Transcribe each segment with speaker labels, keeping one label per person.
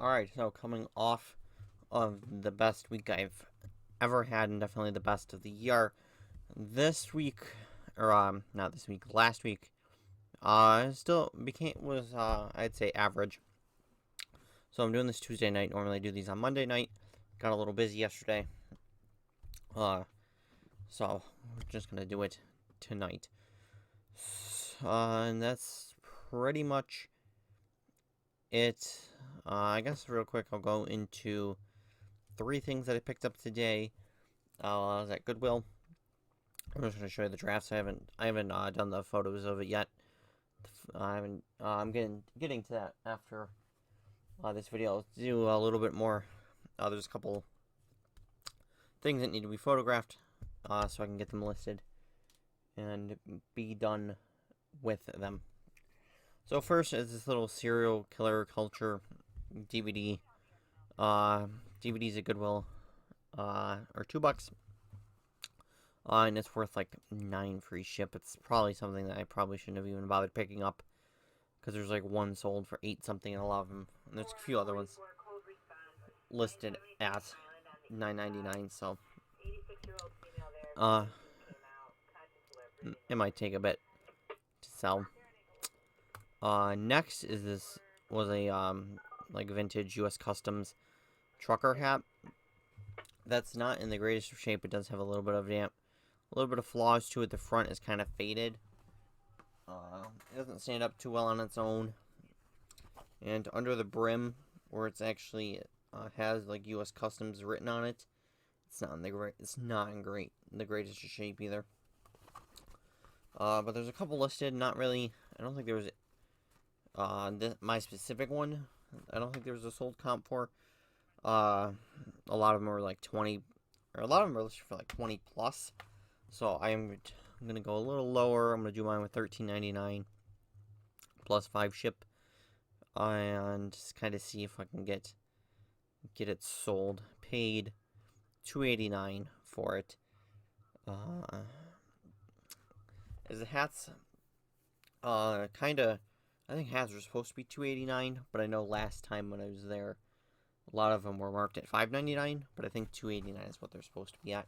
Speaker 1: Alright, so coming off of the best week I've ever had, and definitely the best of the year, this week, or, not this week, last week, still was, I'd say, average. So I'm doing this Tuesday night. Normally I do these on Monday night. Got a little busy yesterday. So we're just gonna do it tonight. And that's pretty much it. I guess real quick I'll go into 3 things that I picked up today. I was at Goodwill. I'm just going to show you the drafts. I haven't done the photos of it yet. I'm getting to that after this video. Let's do a little bit more. There's a couple things that need to be photographed, so I can get them listed and be done with them. So first is this little serial killer culture DVD. DVDs at Goodwill are $2. And it's worth like $9 free ship. It's probably something that I probably shouldn't have even bothered picking up, because there's like one sold for $8 something and a lot of them. And there's a few other ones listed at $9.99. So it might take a bit to sell. Next is this was a like vintage U.S. Customs trucker hat. That's not in the greatest of shape. It does have a little bit of flaws to it. The front is kind of faded. It doesn't stand up too well on its own. And under the brim, where it's actually has like U.S. Customs written on it, it's not in the greatest of shape either. But there's a couple listed. Not really. I don't think there was my specific one. I don't think there was a sold comp for. A lot of them are like 20, or a lot of them are listed for like 20 plus. So I'm gonna go a little lower. I'm gonna do mine with $13.99 plus 5 ship, and just kind of see if I can get it sold. Paid $2.89 for it. As the hats, I think hats were supposed to be $2.89, but I know last time when I was there, a lot of them were marked at $5.99, but I think $2.89 is what they're supposed to be at.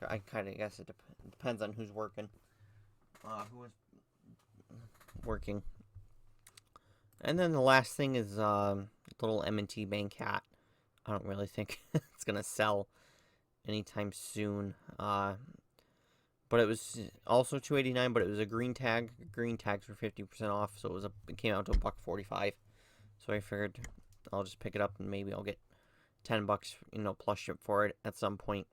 Speaker 1: I kind of guess it depends on who's working. Who is working. And then the last thing is little M&T Bank hat. I don't really think it's going to sell anytime soon. But it was also $2.89, but it was a green tag. Green tags were 50% off, so it came out to $1.45. So I figured I'll just pick it up and maybe I'll get $10, plus ship for it at some point.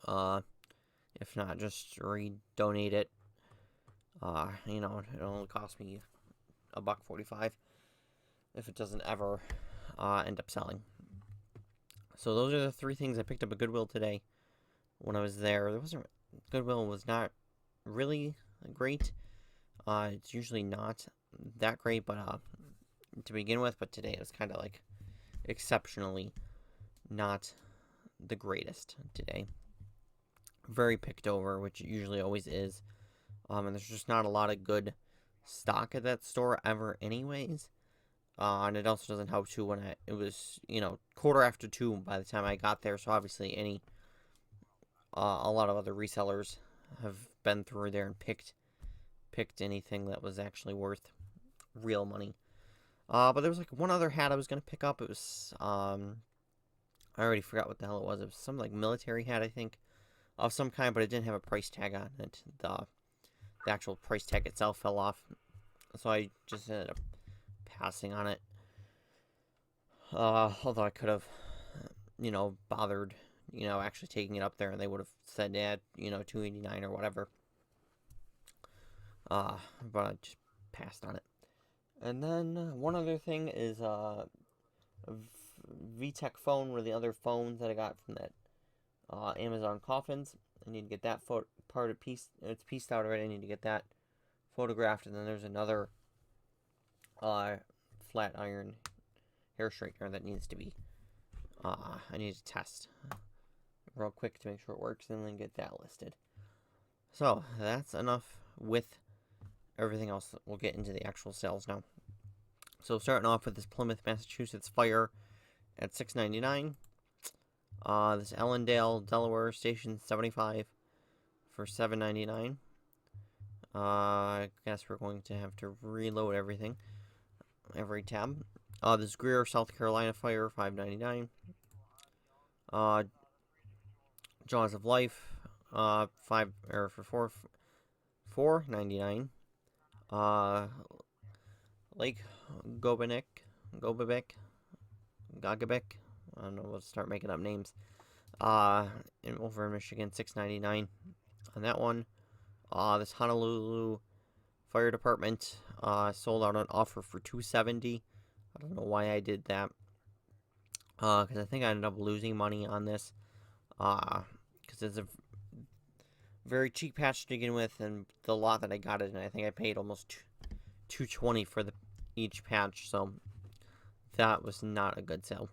Speaker 1: If not, just donate it. It only cost me $1.45 if it doesn't ever end up selling. So those are the 3 things I picked up at Goodwill today. When I was there, Goodwill was not really great. It's usually not that great, but to begin with, but today it was kind of like exceptionally not the greatest today. Very picked over, which it usually always is. And there's just not a lot of good stock at that store ever anyways. And it also doesn't help too when it was, 2:15 by the time I got there, so obviously a lot of other resellers have been through there and picked anything that was actually worth real money. But there was like one other hat I was going to pick up. It was, I already forgot what the hell it was. It was some like military hat, I think, of some kind, but it didn't have a price tag on it. The actual price tag itself fell off. So I just ended up passing on it. Although I could have, bothered, actually taking it up there, and they would have said, yeah, $2.89 or whatever. But I just passed on it. And then one other thing is a VTech phone, one of the other phones that I got from that Amazon coffins. I need to get that it's pieced out already. I need to get that photographed. And then there's another flat iron hair straightener that needs to be I need to test real quick to make sure it works, and then get that listed. So that's enough with everything else. We'll get into the actual sales now. So starting off with this Plymouth, Massachusetts Fire at $6.99. This Ellendale, Delaware Station 75 for $7.99. I guess we're going to have to reload everything, every tab. This Greer, South Carolina Fire, $5.99. Jaws of Life, for $4.99. Lake Gogabek, Gogabek. I don't know. We'll start making up names. Over in Michigan, $6.99 on that one. This Honolulu Fire Department sold out on offer for $270. I don't know why I did that. Because I think I ended up losing money on this. Because it's a very cheap patch to begin with, and the lot that I got it in, I think I paid almost $220 for each patch, so that was not a good sale.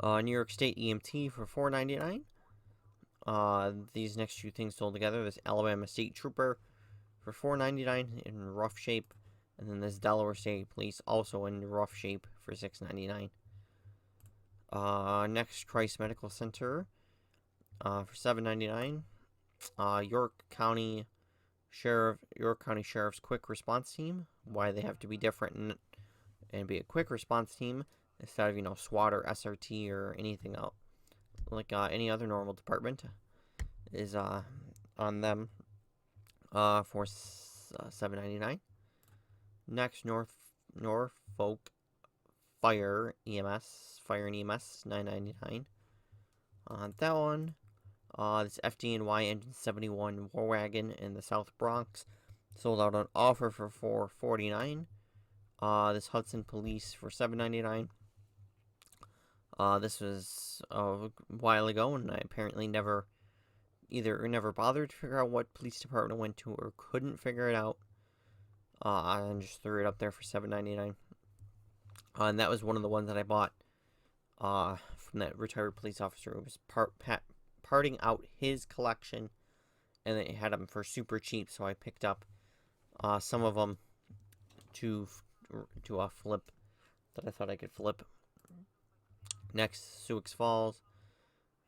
Speaker 1: New York State EMT for $4.99. These next two things sold together. This Alabama State Trooper for $4.99 in rough shape, and then this Delaware State Police also in rough shape for $6.99. Next, Christ Medical Center for $7.99. York County Sheriff's Quick Response Team. Why they have to be different and be a quick response team instead of, SWAT or SRT or anything else, like any other normal department, is on them for $7.99. Next, Norfolk Fire and EMS, $9.99. On that one, this FD&Y Engine 71 War Wagon in the South Bronx sold out on offer for $4.49. This Hudson Police for $7.99. This was a while ago, and I apparently never bothered to figure out what police department I went to, or couldn't figure it out. And just threw it up there for $7.99. And that was one of the ones that I bought from that retired police officer who was parting out his collection, and they had them for super cheap, so I picked up some of them to flip that I thought I could flip. Next, Sioux Falls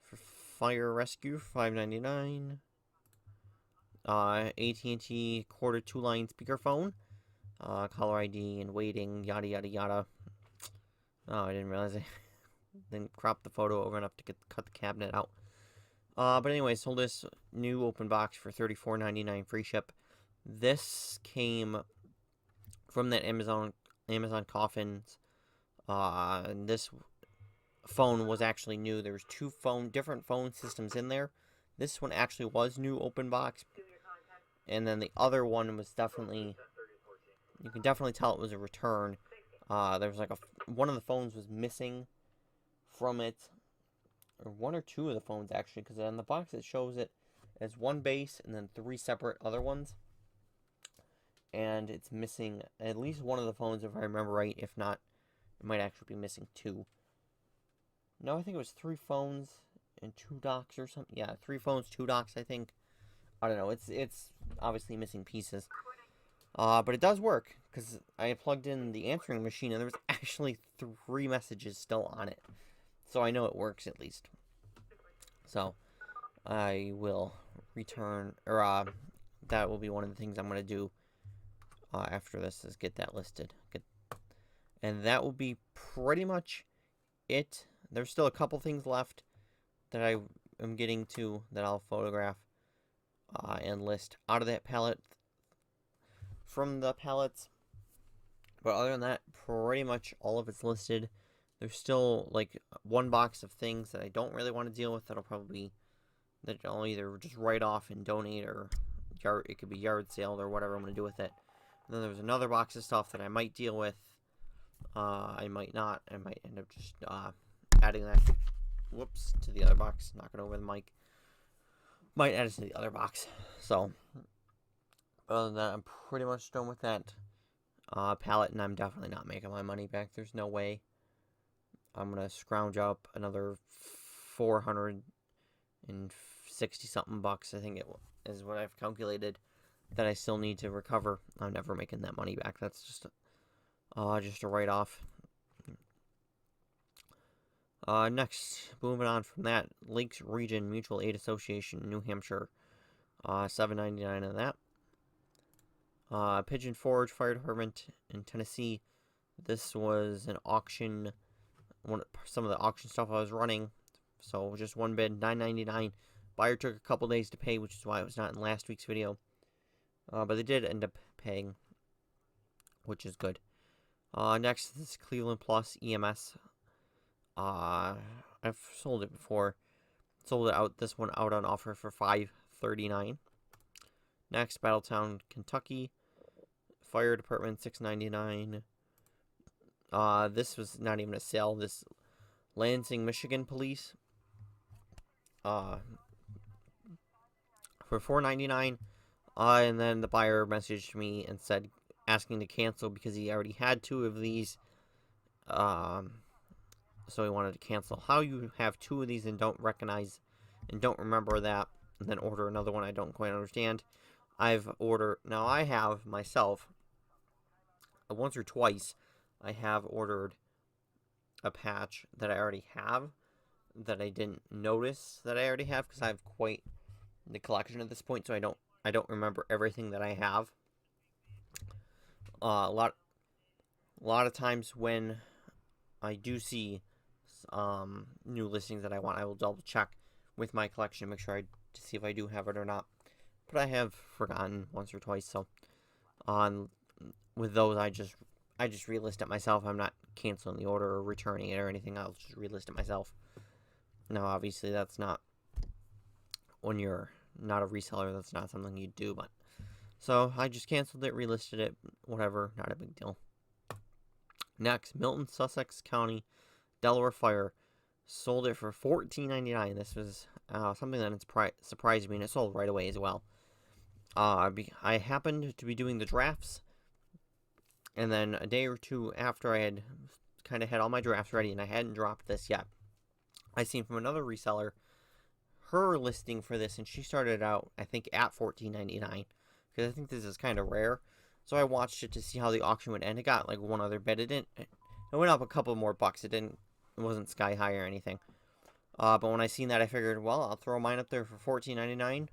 Speaker 1: for Fire Rescue, $5.99. AT&T quarter 2-line speakerphone, caller ID and waiting, yada yada yada. Oh, I didn't realize I didn't crop the photo over enough to cut the cabinet out. But anyway, sold this new open box for $34.99 free ship. This came from that Amazon coffins. And this phone was actually new. There was two different phone systems in there. This one actually was new open box, and then the other one was definitely, you can definitely tell it was a return. There was like one of the phones was missing from it, or one or two of the phones actually, because on the box it shows it as one base and then 3 separate other ones, and it's missing at least one of the phones if I remember right. If not, it might actually be missing 2. No, I think it was 3 phones and 2 docks or something. Yeah, 3 phones, 2 docks, I think. I don't know. It's obviously missing pieces. But it does work, because I plugged in the answering machine and there was actually 3 messages still on it. So I know it works at least. So I will return, or that will be one of the things I'm going to do after this, is get that listed. And that will be pretty much it. There's still a couple things left that I am getting to that I'll photograph and list out of that palette from the palettes. But other than that, pretty much all of it's listed. There's still like 1 box of things that I don't really want to deal with. That I'll either just write off and donate, or it could be yard sale or whatever I'm going to do with it. And then there's another box of stuff that I might deal with. I might not. I might end up just adding that, to the other box. Knocking over the mic. Might add it to the other box. So, other than that, I'm pretty much done with that palette, and I'm definitely not making my money back. There's no way. I'm going to scrounge up another 460 something bucks, I think it is what I've calculated, that I still need to recover. I'm never making that money back. That's just just a write-off. Next, moving on from that, Lakes Region Mutual Aid Association, New Hampshire, $7.99 of that. Pigeon Forge Fire Department in Tennessee. This was an auction, some of the auction stuff I was running. So just one bid, $9.99. Buyer took a couple days to pay, which is why it was not in last week's video. But they did end up paying, which is good. Next is Cleveland Plus EMS. I've sold it before. Sold it out. This one out on offer for $5.39. Next, Battletown, Kentucky. Fire Department, $6.99. This was not even a sale. This Lansing, Michigan Police. For $4.99. And then the buyer messaged me and said, asking to cancel because he already had 2 of these. So he wanted to cancel. How you have 2 of these and don't recognize and don't remember that, and then order another one, I don't quite understand. I've ordered, now I have myself, once or twice, I have ordered a patch that I already have, that I didn't notice that I already have, because I have quite the collection at this point, so I don't remember everything that I have. A lot of times when I do see new listings that I want, I will double check with my collection to make sure to see if I do have it or not. But I have forgotten once or twice, so with those I just relist it myself. I'm not canceling the order or returning it or anything. I'll just relist it myself. Now, obviously, that's not, when you're not a reseller, that's not something you do, but so I just canceled it, relisted it, whatever, not a big deal. Next, Milton, Sussex County, Delaware Fire, sold it for $14.99. This was something that surprised me, and it sold right away as well. I happened to be doing the drafts, and then a day or two after I had kind of had all my drafts ready, and I hadn't dropped this yet, I seen from another reseller her listing for this, and she started out, I think, at $14.99, because I think this is kind of rare. So I watched it to see how the auction would end. It got like one other bid. It went up a couple more bucks. It wasn't sky high or anything. But when I seen that, I figured, well, I'll throw mine up there for $14.99,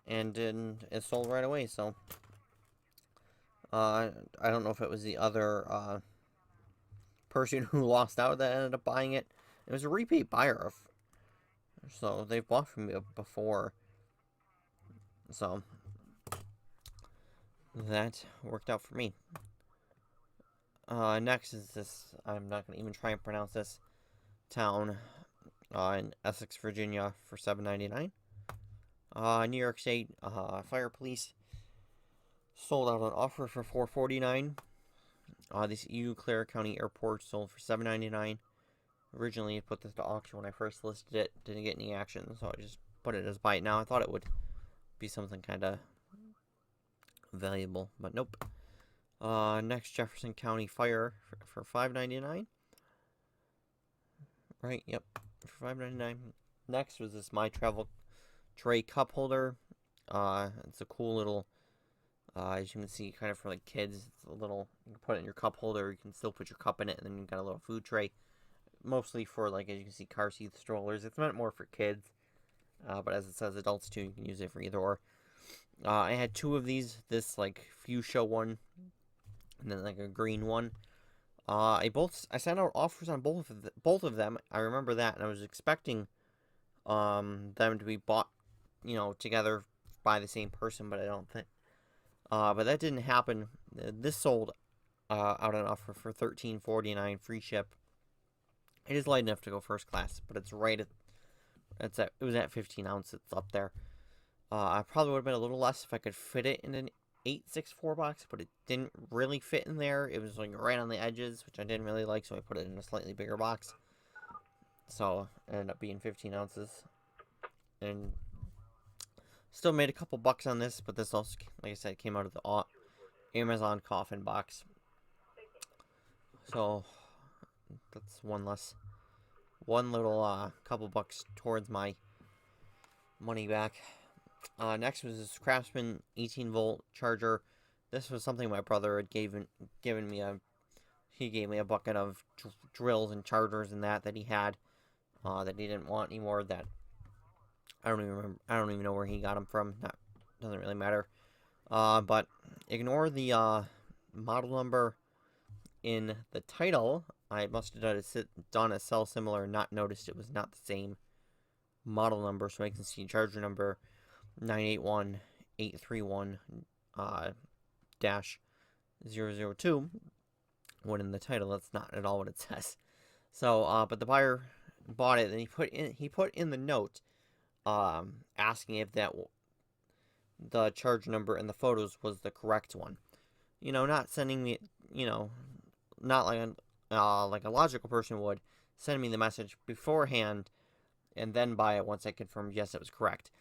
Speaker 1: and it sold right away. So I don't know if it was the other person who lost out that ended up buying it. It was a repeat buyer, so they've bought from me before. So that worked out for me. Next is this, I'm not going to even try and pronounce this town, in Essex, Virginia, for $7.99. New York State Fire Police sold out on offer for $4.49. This Eau Claire County Airport sold for $7.99. Originally, I put this to auction when I first listed it. Didn't get any action, so I just put it as buy it now. I thought it would be something kind of valuable, but nope. Next, Jefferson County Fire for $5.99. Right, yep, for $5.99. Next was this My Travel Tray cup holder. It's a cool little, as you can see, kind of for like kids. It's a little, you can put it in your cup holder. You can still put your cup in it, and then you've got a little food tray. Mostly for, like, as you can see, car seat strollers. It's meant more for kids, but as it says, adults too. You can use it for either or. I had 2 of these. This like fuchsia one, and then like a green one. I sent out offers on both of them. I remember that, and I was expecting them to be bought, together by the same person, but I don't think. But that didn't happen. This sold out on offer for $13.49, free ship. It is light enough to go first class, but it's right at, it was at 15 ounces. It's up there. I probably would have been a little less if I could fit it in an 864 box, but it didn't really fit in there. It was like right on the edges, which I didn't really like, so I put it in a slightly bigger box. So it ended up being 15 ounces. And still made a couple bucks on this, but this also, like I said, came out of the Amazon coffin box. So that's one little couple bucks towards my money back. Next was this Craftsman 18-volt charger. This was something my brother had given me. he gave me a bucket of drills and chargers and that he had, that he didn't want anymore. That I don't even remember. I don't even know where he got them from. Doesn't really matter. But ignore the model number in the title. I must have done a cell similar and not noticed it was not the same model number, so I can see charger number 981831 dash 002, when in the title that's not at all what it says. So but the buyer bought it, and he put in the note asking if the charge number and the photos was the correct one. Not sending me, not like a logical person would send me the message beforehand and then buy it once I confirmed yes, it was correct.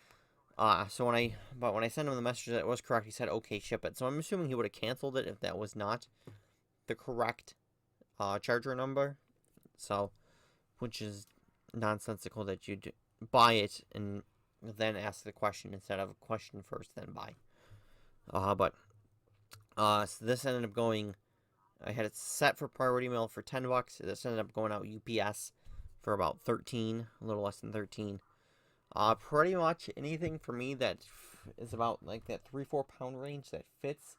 Speaker 1: But when I sent him the message that it was correct, he said okay, ship it. So I'm assuming he would have canceled it if that was not the correct charger number. So, which is nonsensical that you'd buy it and then ask the question instead of a question first, then buy. So this ended up going. I had it set for priority mail for $10. This ended up going out UPS for about 13, a little less than 13. Pretty much anything for me that is about like that 3-4 pound range that fits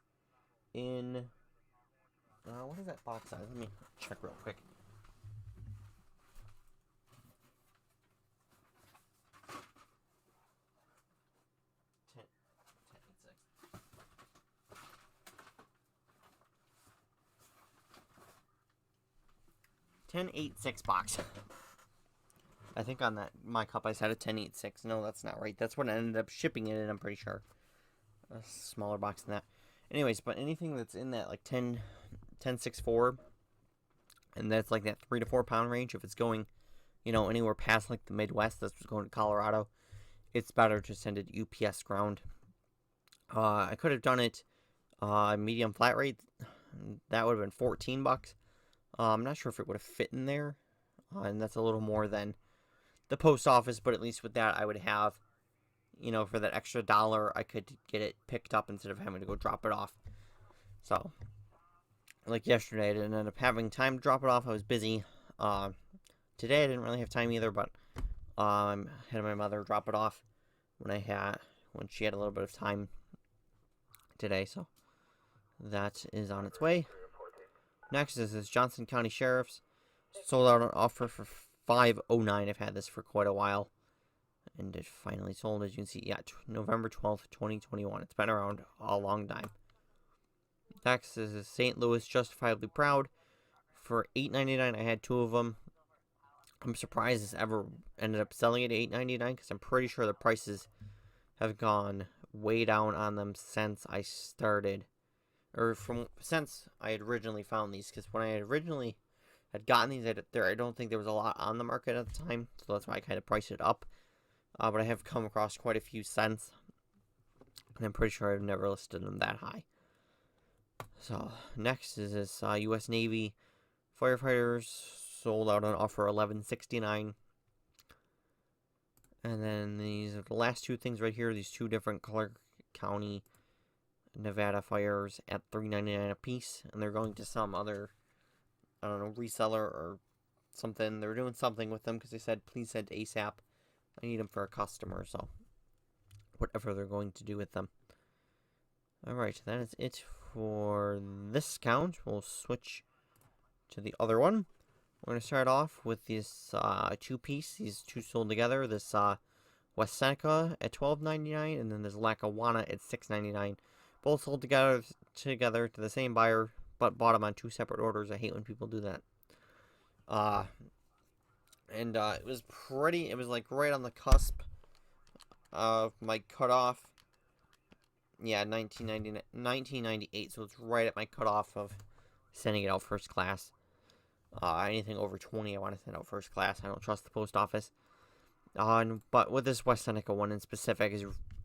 Speaker 1: in. What is that box size? Let me check real quick. $10.86 box. I think on my cup I said a 10.86. No, that's not right. That's what I ended up shipping it in, I'm pretty sure. A smaller box than that. Anyways, but anything that's in that like 10.64, and that's like that 3 to 4 pound range, if it's going, anywhere past like the Midwest, that's what's going to Colorado, it's better to send it UPS ground. I could have done it medium flat rate. That would have been $14. I'm not sure if it would have fit in there, and that's a little more than the post office, but at least with that, I would have, for that extra $1, I could get it picked up instead of having to go drop it off. So, like yesterday, I didn't end up having time to drop it off. I was busy. Today, I didn't really have time either, but I had my mother drop it off when she had a little bit of time today, so that is on its way. Next is Johnson County Sheriff's. Sold out on offer for $5.09. I've had this for quite a while, and it finally sold, as you can see. Yeah, November 12th, 2021. It's been around a long time. Next is St. Louis Justifiably Proud for $8.99. I had 2 of them. I'm surprised this ever ended up selling at $8.99 because I'm pretty sure the prices have gone way down on them since I started. Or since I had originally found these, because when I originally had gotten these, I don't think there was a lot on the market at the time, so that's why I kind of priced it up. But I have come across quite a few since, and I'm pretty sure I've never listed them that high. So next is this U.S. Navy firefighters, sold out on offer $11.69. And then these are the last 2 things right here. These 2 different Clark County, Nevada fires at $3.99 a piece, and they're going to some other, I don't know, reseller or something. They're doing something with them because they said please send ASAP. I need them for a customer, so whatever they're going to do with them. Alright, that is it for this count. We'll switch to the other one. We're going to start off with this 2-piece. These 2 sold together. This West Seneca at $12.99, and then this Lackawanna at $6.99. Both sold together to the same buyer, but bought them on 2 separate orders. I hate when people do that. It was like right on the cusp of my cutoff. Yeah, 1998, so it's right at my cutoff of sending it out first class. Anything over 20, I want to send out first class. I don't trust the post office. But with this West Seneca one in specific,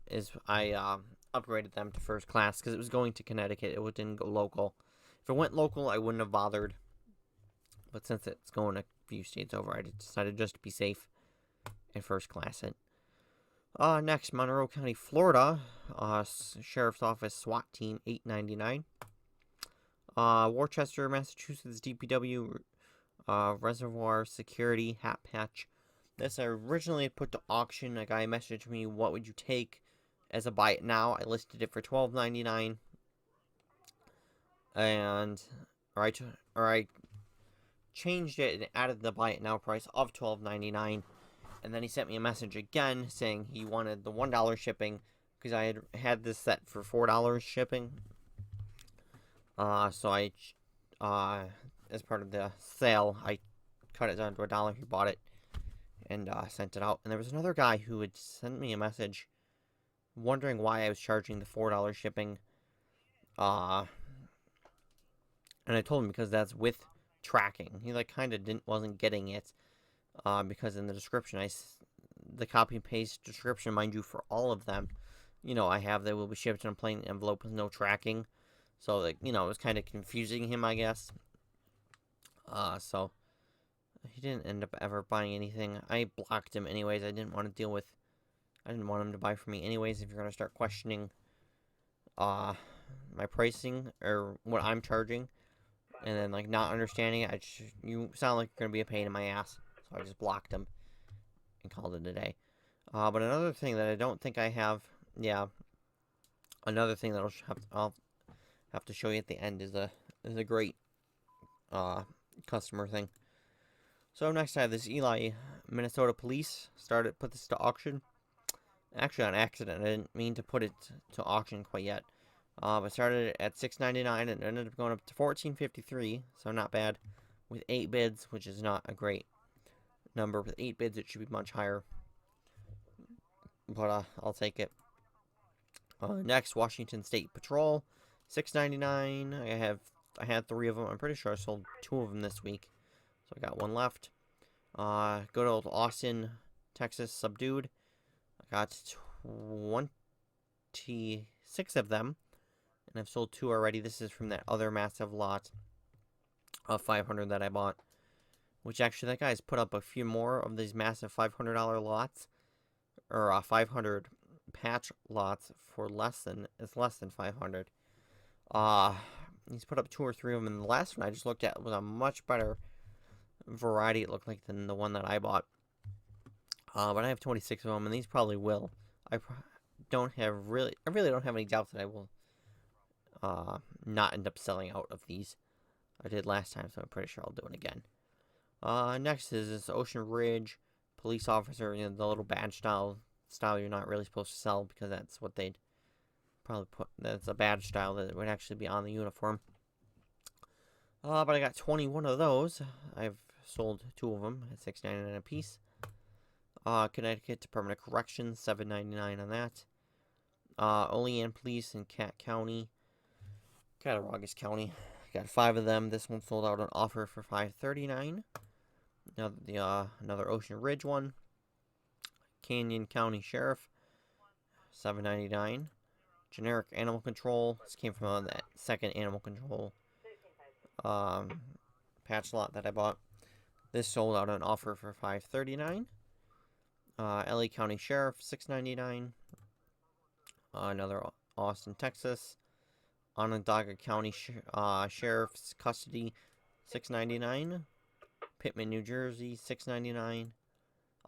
Speaker 1: is I upgraded them to first class because it was going to Connecticut. It didn't go local. If it went local, I wouldn't have bothered. But since it's going a few states over, I decided just to be safe and first class it. Next, Monroe County, Florida, Sheriff's Office SWAT Team $8.99. Worcester, Massachusetts DPW Reservoir Security Hat Patch. This I originally put to auction. A guy messaged me, "What would you take as a buy it now?" I listed it for $12.99, and I changed it and added the buy it now price of $12.99. And then he sent me a message again saying he wanted the $1 shipping because I had this set for $4 shipping. So I, as part of the sale, I cut it down to $1. He bought it and sent it out. And there was another guy who had sent me a message wondering why I was charging the $4 shipping. And I told him because that's with tracking. He kind of wasn't getting it. Because in the description, the copy and paste description, mind you, for all of them, I have they will be shipped in a plain envelope with no tracking. So, it was kind of confusing him, I guess. So he didn't end up ever buying anything. I blocked him anyways. I didn't want him to buy from me anyways. If you're going to start questioning, my pricing or what I'm charging, and then, not understanding it, you sound like you're going to be a pain in my ass. So I just blocked him and called it a day. But another thing that I don't think I have, another thing that I'll have to show you at the end is a great customer thing. So next I have this Eli, Minnesota Police put this to auction. Actually on accident, I didn't mean to put it to auction quite yet. I started it at $6.99 and ended up going up to $14.53, so not bad. With 8 bids, which is not a great number. With 8 bids, it should be much higher. But I'll take it. Next, Washington State Patrol, $6.99. I had 3 of them. I'm pretty sure I sold 2 of them this week, so I got 1 left. Good old Austin, Texas Subdued. I got 26 of them, and I've sold 2 already. This is from that other massive lot of 500 that I bought. Which actually, that guy's put up a few more of these massive $500 lots, or 500 patch lots for less than 500. He's put up 2 or 3 of them, and the last one I just looked at was a much better variety, it looked like, than the one that I bought. But I have 26 of them, and these probably will. I really don't have any doubts that I will not end up selling out of these. I did last time, so I'm pretty sure I'll do it again. Next is this Ocean Ridge police officer, the little badge style you're not really supposed to sell because that's what they'd probably put. That's a badge style that would actually be on the uniform. But I got 21 of those. I've sold 2 of them at $6.99 a piece. Connecticut Department of Corrections, $7.99 on that. Olean Police in Cattaraugus County. Got 5 of them. This one sold out on offer for $5.39. Now another Ocean Ridge one. Canyon County Sheriff, $7.99. Generic Animal Control. This came from that second Animal Control patch lot that I bought. This sold out on offer for $5.39. LA County Sheriff, $6.99. Another Austin, Texas. Onondaga County Sheriff's Custody, $6.99. Pittman, New Jersey, $6.99.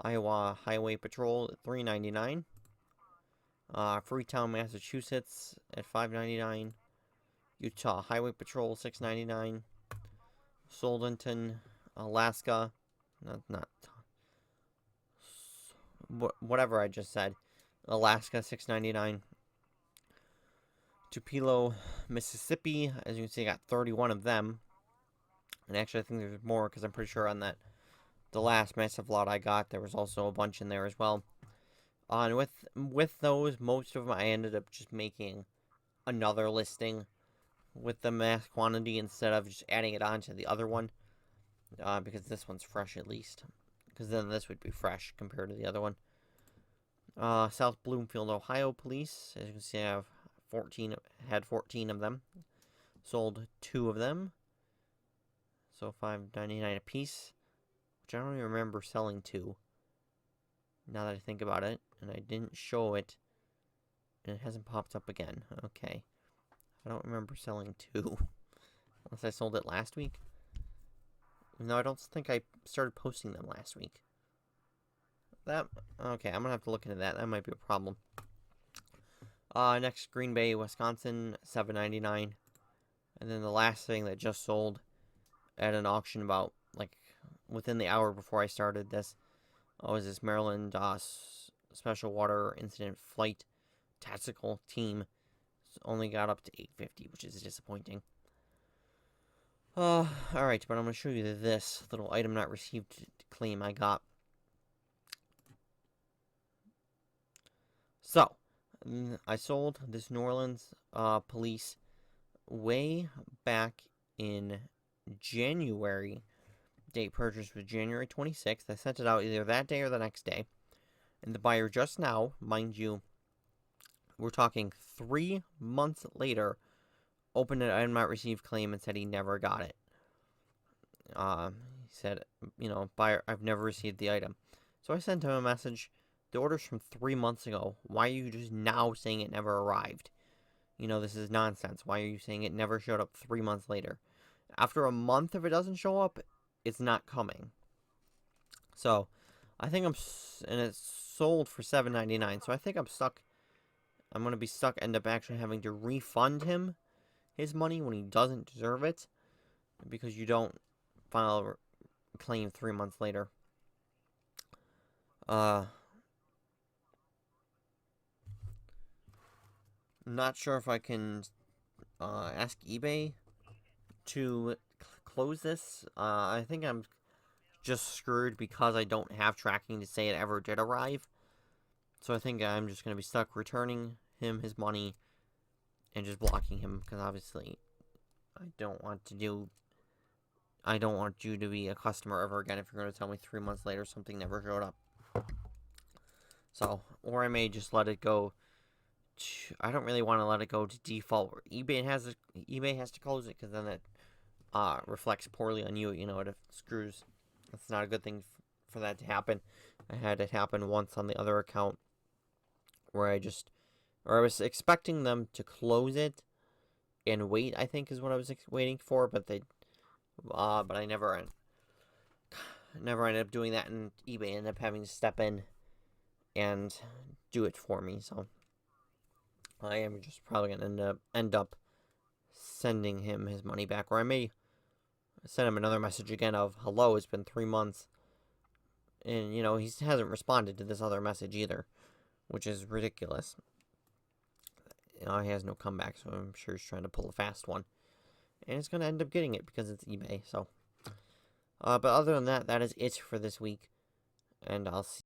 Speaker 1: Iowa Highway Patrol at $3.99. Freetown, Massachusetts at $5.99. Utah Highway Patrol, $6.99. Soldenton, Alaska, whatever I just said. Alaska, $6.99. Tupelo, Mississippi. As you can see, I got 31 of them. And actually, I think there's more because I'm pretty sure on the last massive lot I got, there was also a bunch in there as well. And with those, most of them I ended up just making another listing with the mass quantity instead of just adding it on to the other one. Because this one's fresh at least. Because then this would be fresh compared to the other one. South Bloomfield, Ohio Police. As you can see, I have 14 of them. Sold 2 of them. So $5.99 a piece. Which I don't even remember selling 2. Now that I think about it. And I didn't show it. And it hasn't popped up again. Okay. I don't remember selling 2. Unless I sold it last week. No, I don't think I started posting them last week. Okay, I'm gonna have to look into that. That might be a problem. Next, Green Bay, Wisconsin, $7.99. And then the last thing that just sold at an auction about, like, within the hour before I started this, was this Maryland Special Water Incident Flight Tactical Team. Only got up to $8.50, which is disappointing. Alright, but I'm going to show you this little item not received claim I got. So, I sold this New Orleans police way back in January. Date purchase was January 26th. I sent it out either that day or the next day. And the buyer just now, mind you, we're talking 3 months later, opened an item not received claim and said he never got it. He said, buyer, I've never received the item. So I sent him a message. The order's from 3 months ago. Why are you just now saying it never arrived? This is nonsense. Why are you saying it never showed up 3 months later? After a month, if it doesn't show up, it's not coming. So, I think and it's sold for $7.99. So I think I'm stuck. I'm going to be stuck, end up actually having to refund him his money when he doesn't deserve it. Because you don't file a claim 3 months later. I'm not sure if I can ask eBay to close this. I think I'm just screwed because I don't have tracking to say it ever did arrive. So I think I'm just going to be stuck returning him his money and just blocking him because obviously I don't want you to be a customer ever again if you're going to tell me 3 months later something never showed up. So, or I may just let it go. I don't really want to let it go to default. eBay has to close it because then it reflects poorly on you. It screws. It's not a good thing for that to happen. I had it happen once on the other account where I was expecting them to close it and wait. I think is what I was waiting for, but I never ended up doing that, and eBay ended up having to step in and do it for me. So I am just probably gonna end up sending him his money back, or I may send him another message again of hello. It's been 3 months, and he hasn't responded to this other message either, which is ridiculous. He has no comeback, so I'm sure he's trying to pull a fast one, and it's gonna end up getting it because it's eBay. So, but other than that, that is it for this week, and I'll see